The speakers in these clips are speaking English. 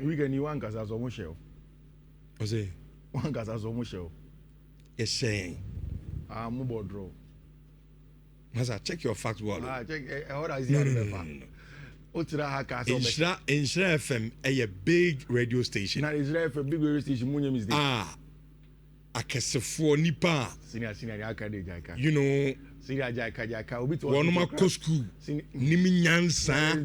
Weekend you want as almost show. Was it? One gas as almost show. Yes, saying. I'm mobile draw. As I check your facts, well. Check what I see. No. Otra Haka. Insra FM, a big radio station. Now Israel FM, big radio station. Munyam is there. Akesefo nipa. Senior Akade Jaka. You know. Senior Jaka. One of my school. Nimi nyansa.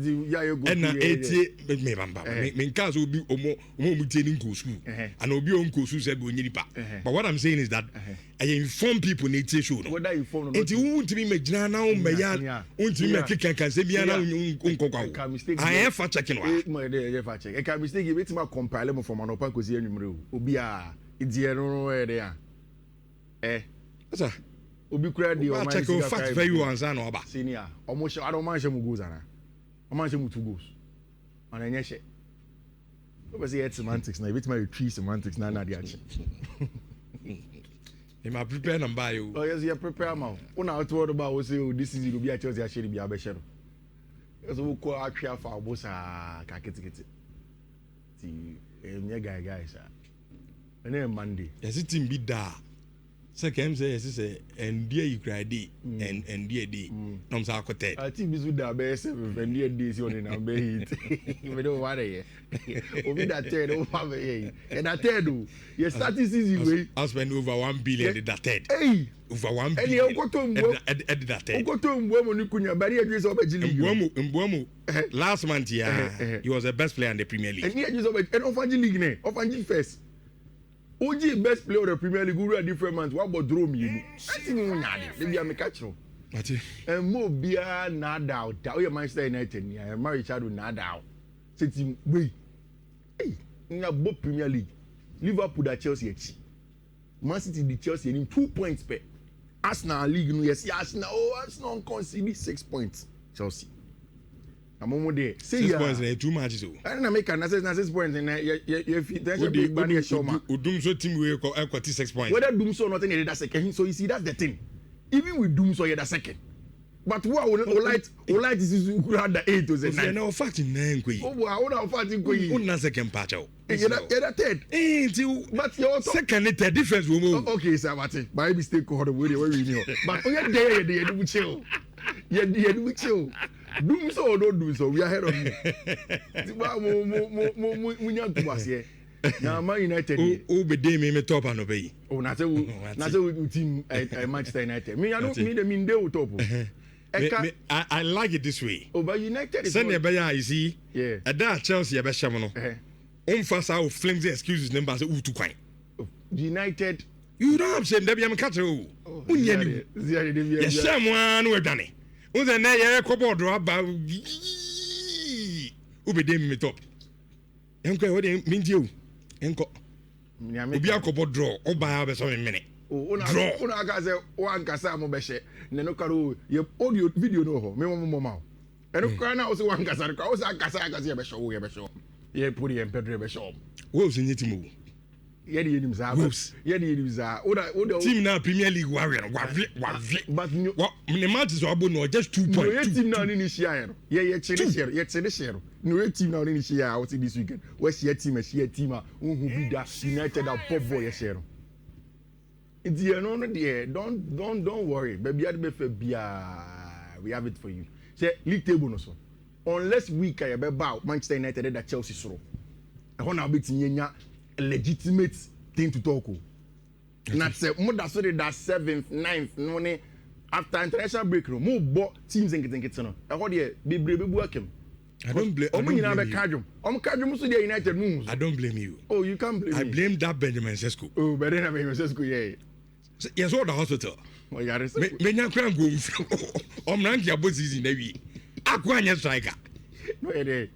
Ena eti me bamba. Me nkaso obi omo muteni school. And obi on school said we nipa. But what I'm saying is that I inform people need to show. What I inform. Eti untimi me gina na o meya untimi me keka kan se bia na unkokwa. I have for checking wa. E ka mistake e betima compile mo from anopa kosi anwumre obi a idie no e de Sir. Obi kura di o check your fact very once and oba. Senior. Omo I don't man shemu goals ana. O man shemu 2 goals. Ana enye she. Oba say semantics na bit my 3 semantics na na di ache. Am I prepare number you? Oh yes, you prepare ma. Una out word about we say this is Obi a Chelsea a share bi abehye no. So we call atwa fa obosa ka ketekete. Ti enye guys ah. Ene Monday. Yes it team be da. Second say yes say and dear you cry day and dear day. No am say akote. Team be so da be 7 and dear day see on na be hit. We don't worry. Obi that third over be. And that third you start season way. I spend over 1 billion in that third. Hey, over 1 billion. And you go to Mbo. At that third. Go to Mbo ni kunya bari adwese obeji league. Mbomo last month he was the best player in the Premier League. And he adwese obeji and ofanji league ne. Ofanji first. OG best player of the Premier League who are different months. What about draw me? I think we nyade. They be a me catch no. And mo bia na doubt. We Manchester United ni. I marry Richard na doubt. Say team we. Hey, na both Premier League. Liverpool da Chelsea echi. Mancity the Chelsea in 2 points per. Arsenal league no yes. Arsenal conceded 6 points. Chelsea. Amomo there. 6 points in 2 matches. I don't make an 6 points in your feet. That's a big banner show. Udumso team we got 6 points. Whether Doomso or not in that second. So you see that's the thing. Even with Doomso you're the second. But what light is who had the 8 to the 9. No fact in 9 kwe. Oh, I want to fight in kwe. Una second patch out. You're the third. But you're second and third difference will move. Okay, sir, but by mistake called the way we know. But you're there, you do chill. You do chill. Do so or don't do so. We are ahead of you. We need to was here. Now, Man United. Oh, be day me top and obey. Oh, not so team Manchester United. Me, I don't mean they will top. I like it this way. Oh, but United is. Send your bayer, you see. Yeah. At that Chelsea, a beshamano. Fast out flames the excuses numbers to quite. United. You don't have said Debbie, I'm catching. Yes, someone we're done it. Uze na ye kobo draw ba ube dem me top enko e wode minti o enko obi akobo draw oba ya be so me minute una aka say one kasa mo be hye ne no karo ye audio video no ho me mo ma eno kra na o se one kasa ka o se kasa ye be show ye put ye pedro be show wo se nyiti mo ye de enim za ye de enim za o team na Premier League wa but the match is abo no just 2 points. No team now ni share no ye share no team now ni share out this weekend we share team who be that United that pop boy share no it's here no there don't worry baby ad be fa bia we have it for you say league table no so unless we can be about Manchester United that Chelsea so e ho na bit nya legitimate thing to talk o na say mo da so that 7th 9th no ne after international break no mo bo teams nkete no e ho de bebre bebu akem I don't blame you. United moves. I don't blame you. Oh, you can't blame me. I blame that Benjamin Sesko. Oh, but then Benjamin Sesko, yeah. Yes, all the hospital. Oh, yeah, Menya kran go rank your bosses in the week. Aquanya striker. No, it is.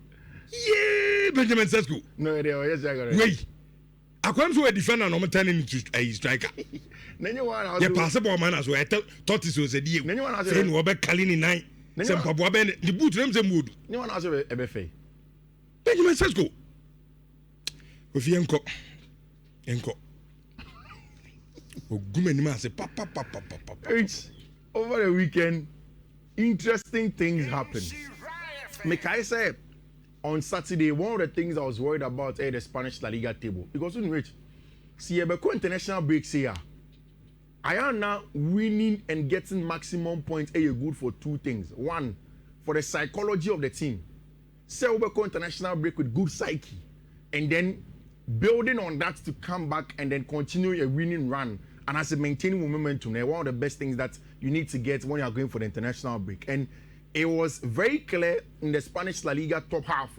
Yeah, Benjamin Sesko. No, it is. Yes, I got it. Wait. Aquam so a defender no turning into a striker. The possible man as well. Thought it was a deal. Saying we be calling in 9. Some papa ben the boot them the mood. No one has a BFA. Benjamin Sesko. If you enko. Ogumeni say papa. It's over the weekend. Interesting things happen. Mekai said on Saturday, one of the things I was worried about the Spanish La Liga table. Because in which, see, international breaks here. I am now winning and getting maximum points good for two things. One, for the psychology of the team. Say we go international break with good psyche. And then building on that to come back and then continue a winning run. And as a maintaining momentum, one of the best things that you need to get when you are going for the international break. And it was very clear in the Spanish La Liga top half,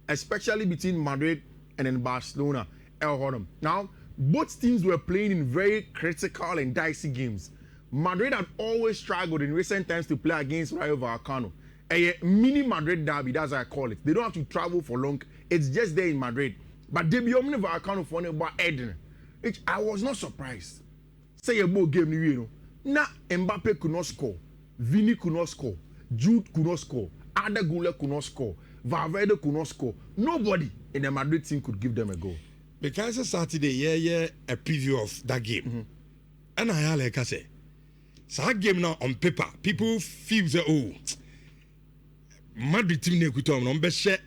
especially between Madrid and then Barcelona. Now, both teams were playing in very critical and dicey games. Madrid had always struggled in recent times to play against Rayo Vallecano. A mini Madrid derby, that's how I call it. They don't have to travel for long. It's just there in Madrid. But they be omni Vallecano for about Eden. Which I was not surprised. Say a ball game, Now Mbappe could not score. Vini could not score. Jude could not score. Ada Gule could not score. Valverde could not score. Nobody in the Madrid team could give them a goal. Because it's Saturday, a preview of that game. And I like I say, so that game now on paper, people feel that Madrid team ne kutom no best share.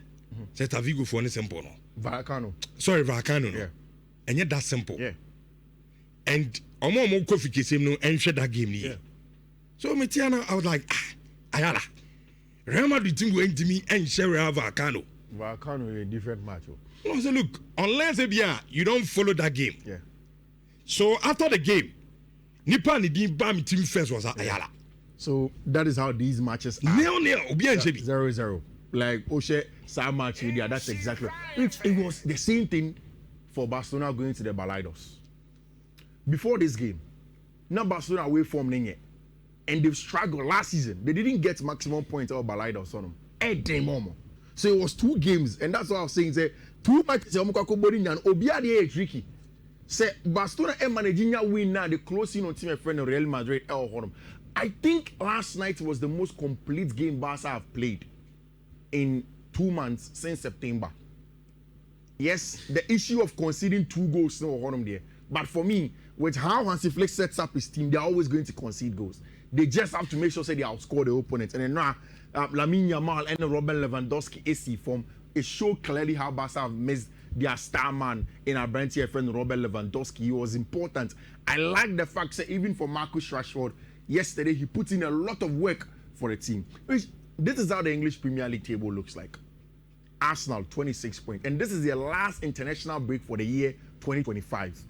Set a Vigo for any simple no. Vallecano. Sorry, Vallecano no. Yeah. And yet that's simple. Yeah. And Omo Kofi Kesem no and share that game ni. Yeah. So Metiana, I was like, ayala. Real Madrid team going to me and share Vallecano. Vallecano is a different match. No, so look, unless you don't follow that game. Yeah. So after the game, Nipa ni di bam team first was ayala. So that is how these matches are. 0-0, obi and Chebi. 0-0. Like Oshe, Sam match, yeah, that's exactly. It was the same thing for Barcelona going to the Balaidos. Before this game, now Barcelona away from Nenye. And they've struggled last season. They didn't get maximum points out of Balaidos on them. So it was 2 games, and that's what I was saying. Say 2 matches, and Obiadi is tricky. Say Barcelona and managing win now. The closing on team friend Real Madrid. I think last night was the most complete game Barca have played in 2 months since September. Yes, the issue of conceding 2 goals no on there. But for me, with how Hansi Flick sets up his team, they're always going to concede goals. They just have to make sure they outscore the opponents. And then now, Lamine Yamal and Robert Lewandowski AC form, it showed clearly how Barca have missed their star man in our brand here friend Robert Lewandowski. He was important. I like the fact that even for Marcus Rashford, yesterday he put in a lot of work for the team. This is how the English Premier League table looks like. Arsenal 26 points, and this is their last international break for the year 2025.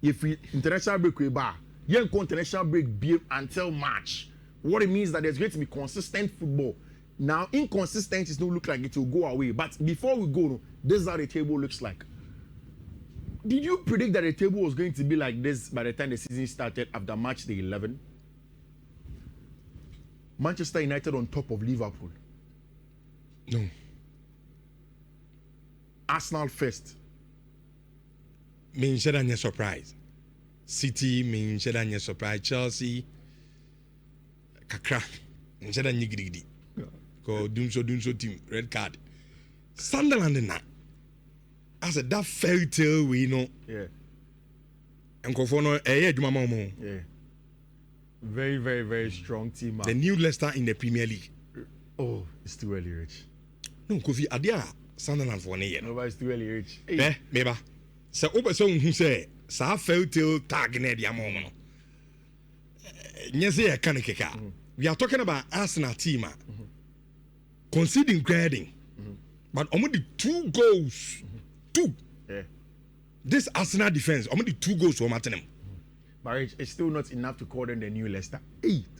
If we international break we bar, you international break be until March. What it means that there's going to be consistent football. Now, inconsistencies don't look like it will go away. But before we go, this is how the table looks like. Did you predict that the table was going to be like this by the time the season started after March the 11th? Manchester United on top of Liverpool. No. Arsenal first. Me share any surprise. City me share any surprise. Chelsea kakra me share any gidi. Go dunso team red card. Sunderland na. I said that fairy tale we know. Yeah. And go for no adwuma. Yeah. Very, very, very strong team. The new Leicester in the Premier League. Oh, it's too early, Rich. No, Kofi, Adia Sunderland for ne. No, but it's too early, Rich. Hey. Meba. So, Oberson who say, Sa fairy tale tag ne dia momo. Nyese kanikeka. We are talking about Arsenal team. Conceding grading. But only 2 goals. 2. Yeah. This Arsenal defense, only 2 goals for Martinem. But it's still not enough to call them the new Leicester.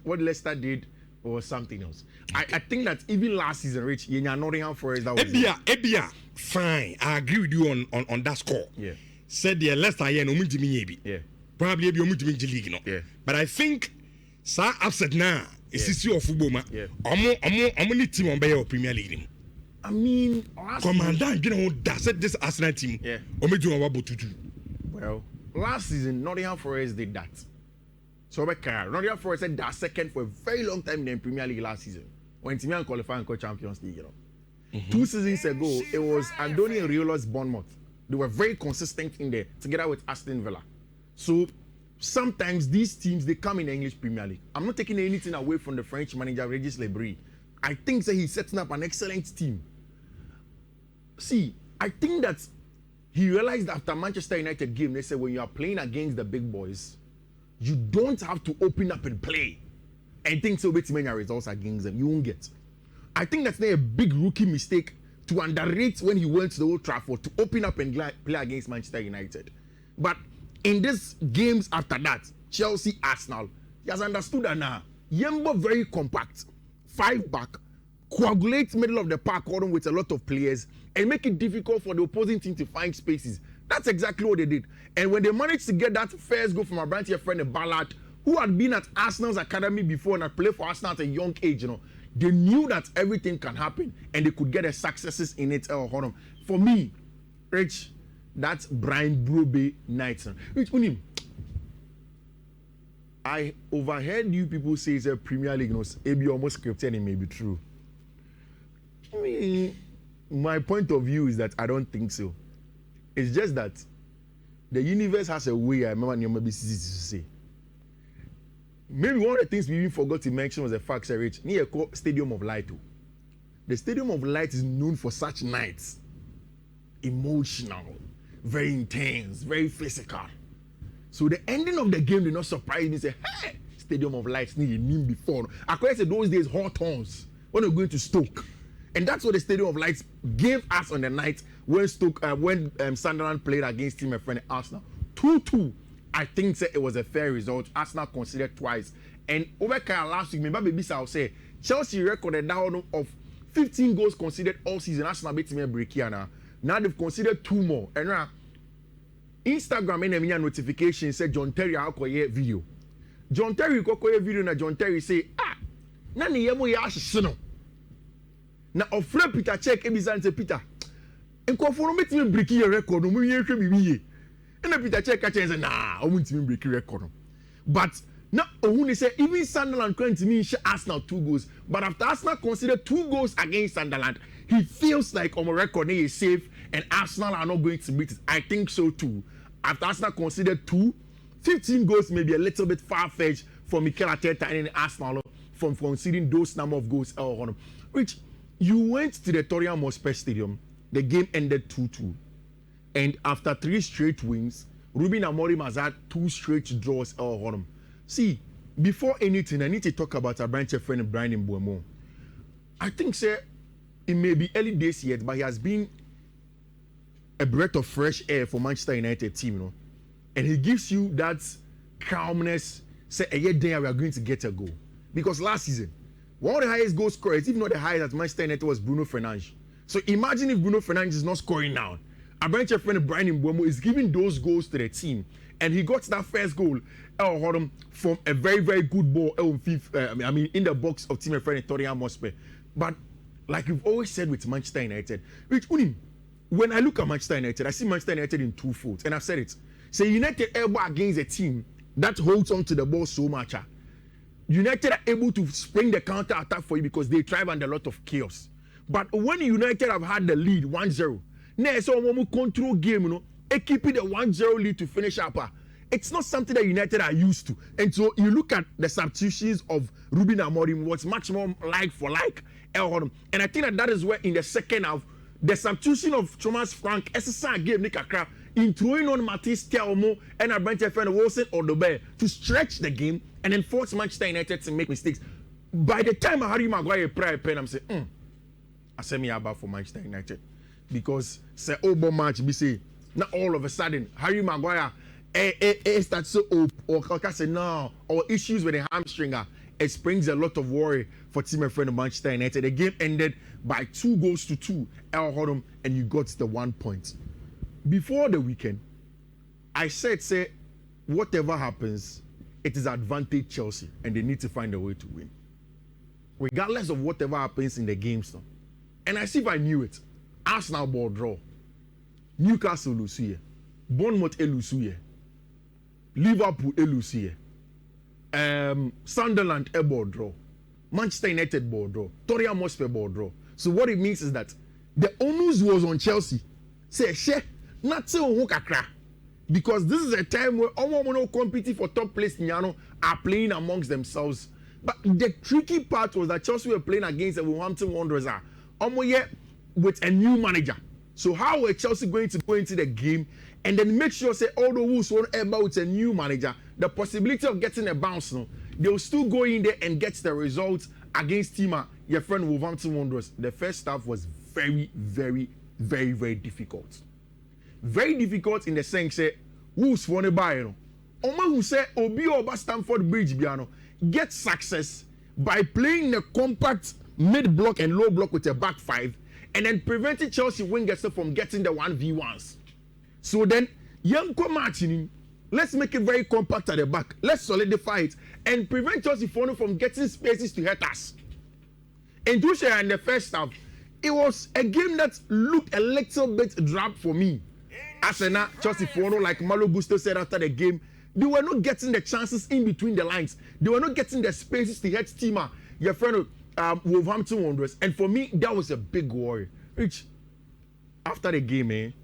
What Leicester did was something else. I think that even last season, Rich, Nottingham Forest, that was Ebia, fine. I agree with you on that score. Yeah. Said the Leicester here no maybe. Yeah. Probably be league, no. Yeah. But I think sa upset now is issue of football man. Yeah. Omo team on Bayer Premier League. I mean, Commandant, you know, that said this Arsenal team. Yeah. Well, last season, Nottingham Forest did that. So, Nottingham Forest said that second for a very long time in the Premier League last season. When Timian qualified and Champions League, 2 seasons ago, it was Andoni and Riola's Bournemouth. They were very consistent in there, together with Aston Villa. So, sometimes these teams, they come in the English Premier League. I'm not taking anything away from the French manager, Regis Lebris. I think that he's setting up an excellent team. See, I think that he realized after Manchester United game, they said when you are playing against the big boys, you don't have to open up and play and think so with many results against them. You won't get. I think that's not a big rookie mistake to underrate when he went to the Old Trafford to open up and play against Manchester United. But in these games after that, Chelsea, Arsenal, he has understood that now. Yembo very compact, 5 back, coagulate middle of the park with a lot of players and make it difficult for the opposing team to find spaces. That's exactly what they did. And when they managed to get that first goal from our branch friend Ballard, who had been at Arsenal's academy before and had played for Arsenal at a young age, they knew that everything can happen and they could get the successes in it. For me, Rich, that's Brian Brobe night. Rich, I overheard you people say it's a Premier League, maybe almost scripted and it may be true. I mean, my point of view is that I don't think so. It's just that the universe has a way. I remember maybe to say. Maybe one of the things we even forgot to mention was the fact that Rich near Stadium of Light. The Stadium of Light is known for such nights. Emotional, very intense, very physical. So the ending of the game did not surprise me. Say, hey, Stadium of Light need a name before. According to those days, Hawthorns when we're going to Stoke. And that's what the Stadium of Lights gave us on the night when Sunderland played against Team friend Arsenal. 2-2. I think it was a fair result. Arsenal considered twice. And over last week, remember baby I'll say Chelsea recorded down of 15 goals conceded all season. Arsenal beat me a break here now. Now they've considered 2 more. And now Instagram and a notification said John Terry Alcoye video. John Terry Alcoye video na John Terry say na ni yemo ya ahye na ofre Peter check ebizante Peter nkofo no metime break your record no mu yehwe bibiye na Peter check ka say na o mutime break record no but na ohun say even Sunderland couldn't mean Arsenal 2 goals but after Arsenal considered 2 goals against Sunderland he feels like on record is safe and Arsenal are not going to beat it. I think so too. After Arsenal considered 15 goals may be a little bit far-fetched for Mikel Arteta and Arsenal from conceding those number of goals. Which you went to the Tottenham Hotspur Stadium, the game ended 2-2. And after 3 straight wins, Ruben Amorim has had 2 straight draws. See, before anything, I need to talk about our branch friend Brian Mbeumo. I think, sir, it may be early days yet, but he has been a breath of fresh air for Manchester United team, and he gives you that calmness. Say a year there we are going to get a goal because last season one of the highest goal scorers, if not the highest at Manchester United, was Bruno Fernandes. So imagine if Bruno Fernandes is not scoring now. Our bench friend Brian Mbeumo is giving those goals to the team, and he got that first goal from a very very good ball in the box of team friend Tottenham Hotspur. But like you've always said with Manchester United, which when I look at Manchester United, I see Manchester United in 2 folds, and I've said it. Say United able against a team that holds on to the ball so much. United are able to spring the counter attack for you because they thrive under a lot of chaos. But when United have had the lead 1-0, now so control game, keeping the 1-0 lead to finish up. It's not something that United are used to. And so you look at the substitutions of Ruben Amorim, what's much more like for like. And I think that is where in the second half, the substitution of Thomas Frank, SSR gave Nick Akra in throwing on Matisse Telmo and a bench friend Wilson Odobe to stretch the game and then force Manchester United to make mistakes. By the time Harry Maguire prior pen, I'm saying, I send me about for Manchester United because say Obo match be say now all of a sudden Harry Maguire starts so or say no or issues with the hamstring. It springs a lot of worry for team friend of Manchester United. The game ended by 2-2 and you got the 1 point. Before the weekend, I said, whatever happens, it is advantage Chelsea and they need to find a way to win. Regardless of whatever happens in the games now. And I see if I knew it. Arsenal ball draw. Newcastle lose here. Bournemouth lose here. Liverpool lose here. Sunderland a ball draw. Manchester United ball draw. Tottenham Hotspur ball draw. So what it means is that the onus was on Chelsea. Say, not so because this is a time where all competing for top place in Yano are playing amongst themselves. But the tricky part was that Chelsea were playing against the Wolverhampton Wanderers with a new manager. So how were Chelsea going to go into the game and then make sure say all the Wolves won ever with a new manager, the possibility of getting a bounce, no, they'll still go in there and get the results against your friend Wolverhampton Wanderers. The first half was very, very, very, very difficult. Very difficult in the sense say Wolves won a buy, you know. Oma who say Obi Oba Stamford Bridge Biano get success by playing the compact mid block and low block with a back five and then preventing Chelsea wingers from getting the 1v1s. So then, Yanko Martini, let's make it very compact at the back. Let's solidify it and prevent Chelsea from getting spaces to hurt us. And Tusha in the first half, it was a game that looked a little bit drab for me. Arsenal, Chelsea like Malo Gusto said after the game, they were not getting the chances in between the lines. They were not getting the spaces to hurt your friend Wolverhampton Wanderers. And for me, that was a big worry. Which, after the game,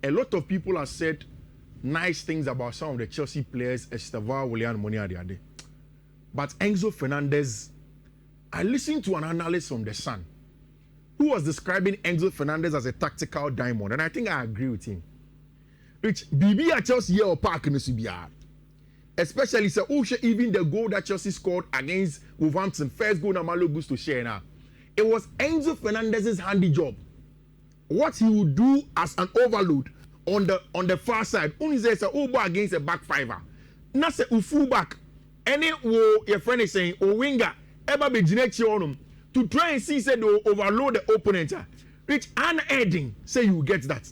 a lot of people have said nice things about some of the Chelsea players, Estevao, Willian, Monia, the other. But Enzo Fernandez, I listened to an analyst from The Sun who was describing Enzo Fernandez as a tactical diamond, and I think I agree with him. Which BB at Chelsea or Park in the especially say even the goal that Chelsea scored against Wolverhampton, first goal na Malo Gusto share now. It was Enzo Fernandez's handy job. What he would do as an overload on the far side, only says a over against a back fiver. Not say a full back. Any your friend is saying or winger ever be generated on him to try and see say they overload the opponent. Which unaiding say you get that.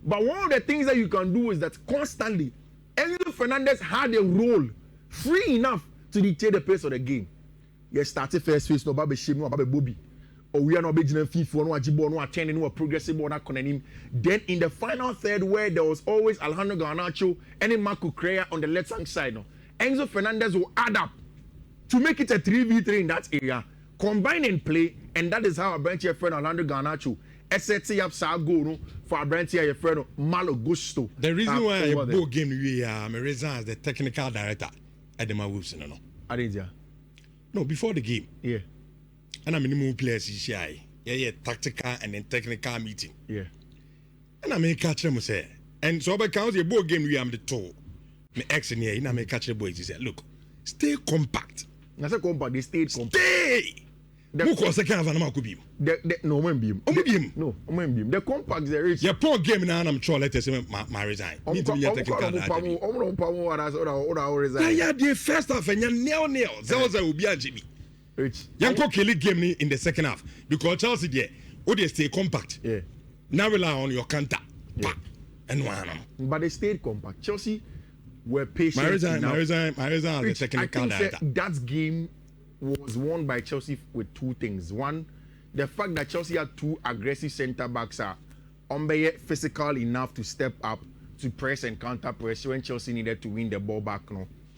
But one of the things that you can do is that constantly, Enzo Fernandez had a role free enough to dictate the pace of the game. You started first phase, no baby shame, no baby Bobby. Or we are not beginning FIFA, no ajibo, no attending, no progressive, no connecting. Then in the final third, where there was always Alejandro Garnacho and Marco Correa on the left hand side, no, Enzo Fernandez will add up to make it a 3v3 in that area, combine and play, and that is how I branch your friend Alejandro Garnacho. ST up Sago for a branch your friend Malo Gusto. The reason why I bought game we resign as the technical director at the Wolves, no. I did, yeah. No, before the game. Yeah. And I'm minimum players CCI. Yeah, tactical and then technical meeting. Yeah. And I may catch them say. And so I count the board game we am the toe. My ex in here, and I may catch the boys. He said, look, stay compact. I said compact, they stayed compact. Stay! Who calls the kind of animal could be? No, I'm beam. No, I'm beam. The compact is rich. Your poor game now, I'm sure let us say my resign. Need to be a technical director. Yeah, the first half and you're nail. Zelza will be a Jimmy. Yanko Kelly game in the second half because Chelsea there, they stay compact. Yeah. Now rely on your counter. Yeah. And one. But they stayed compact. Chelsea were patient. My resign as the technical director. That game was won by Chelsea with two things. One, the fact that Chelsea had two aggressive centre backs are physical enough to step up to press and counter press when Chelsea needed to win the ball back,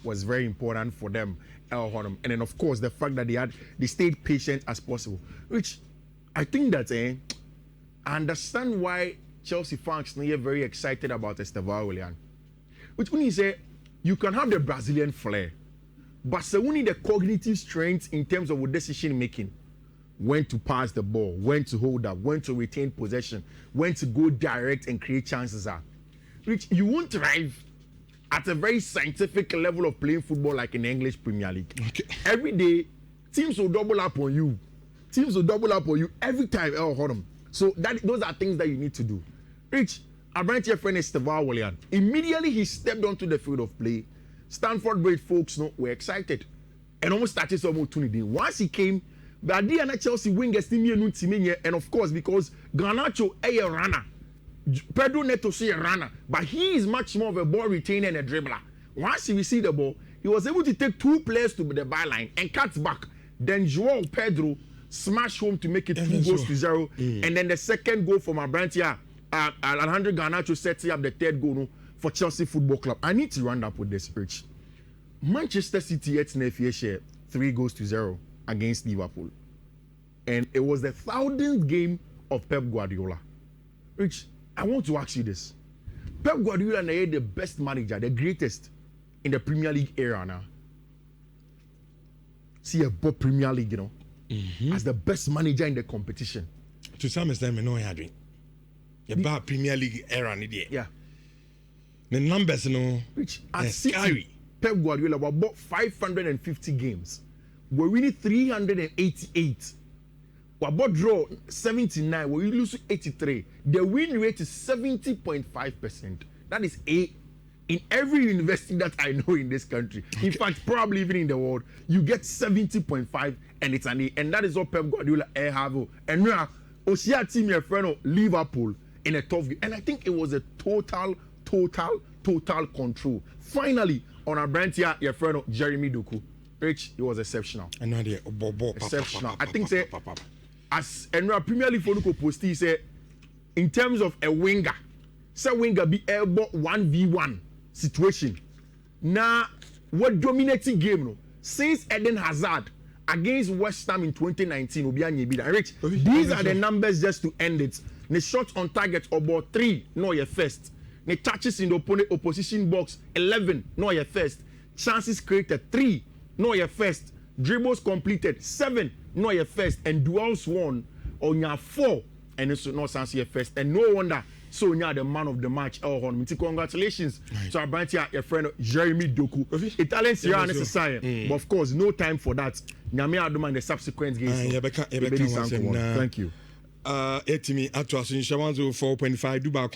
was very important for them. And then of course the fact that they stayed patient as possible, which I think that I understand why Chelsea fans are very excited about Estevao Willian. Which when you say you can have the Brazilian flair, but so we need the cognitive strength in terms of decision making. When to pass the ball, when to hold up, when to retain possession, when to go direct and create chances are. Which you won't thrive at a very scientific level of playing football like in the English Premier League. Okay. Every day, teams will double up on you. Every time. So those are things that you need to do. Rich, I brought your friend Estevao Willian. Immediately he stepped onto the field of play. Stamford Bridge folks were excited and almost started some opportunity. Once he came, but the Chelsea wingers and of course because Garnacho a runner, Pedro Neto a runner, but he is much more of a ball retainer and a dribbler. Once he received the ball, he was able to take two players to the byline and cut back. Then Joao Pedro smashed home to make it 2-0, and then the second goal from Abrantia, Alejandro Garnacho sets up the third goal for Chelsea Football Club. I need to round up with this, Rich. Manchester City at Nefieshe 3-0 against Liverpool. And it was the 1,000th game of Pep Guardiola. Rich, I want to ask you this. Pep Guardiola is the best manager, the greatest in the Premier League era now. see a Bob Premier League, you know, as the best manager in the competition. To some extent, I know I had it. The Premier League era, yeah. The numbers, you know, which at City, Pep Guardiola bought 550 games. We're winning 388. We bought draw 79. We lose 83. The win rate is 70.5%. That is A. In every university that I know in this country, in fact, probably even in the world, you get 70.5 and it's an A. And that is what Pep Guardiola have. And now, Osia team your friend Liverpool in a tough game. And I think it was a total control. Finally, on our brand here, your friend Jeremy Doku, Rich, it was exceptional. Exceptional. I think say as Enra Premier League for Nuko Posti say in terms of a winger, say winger be able 1v1 situation. Now, what dominating game no? Since Eden Hazard against West Ham in 2019, Rich, these are the numbers just to end it. The shots on target about 3, no your first. The touches in the opposition box 11, no your first. Chances created 3, no your first. Dribbles completed 7, no your first. And duels won on your 4, and it's no chance your first. And no wonder so you're the man of the match. Congratulations to our brand here, your friend Jeremy Doku. Italian Sierra is science, but of course no time for that. Nyame Adoma in the subsequent games. Thank you. Thank you. 8 me at 104.5 Dubai.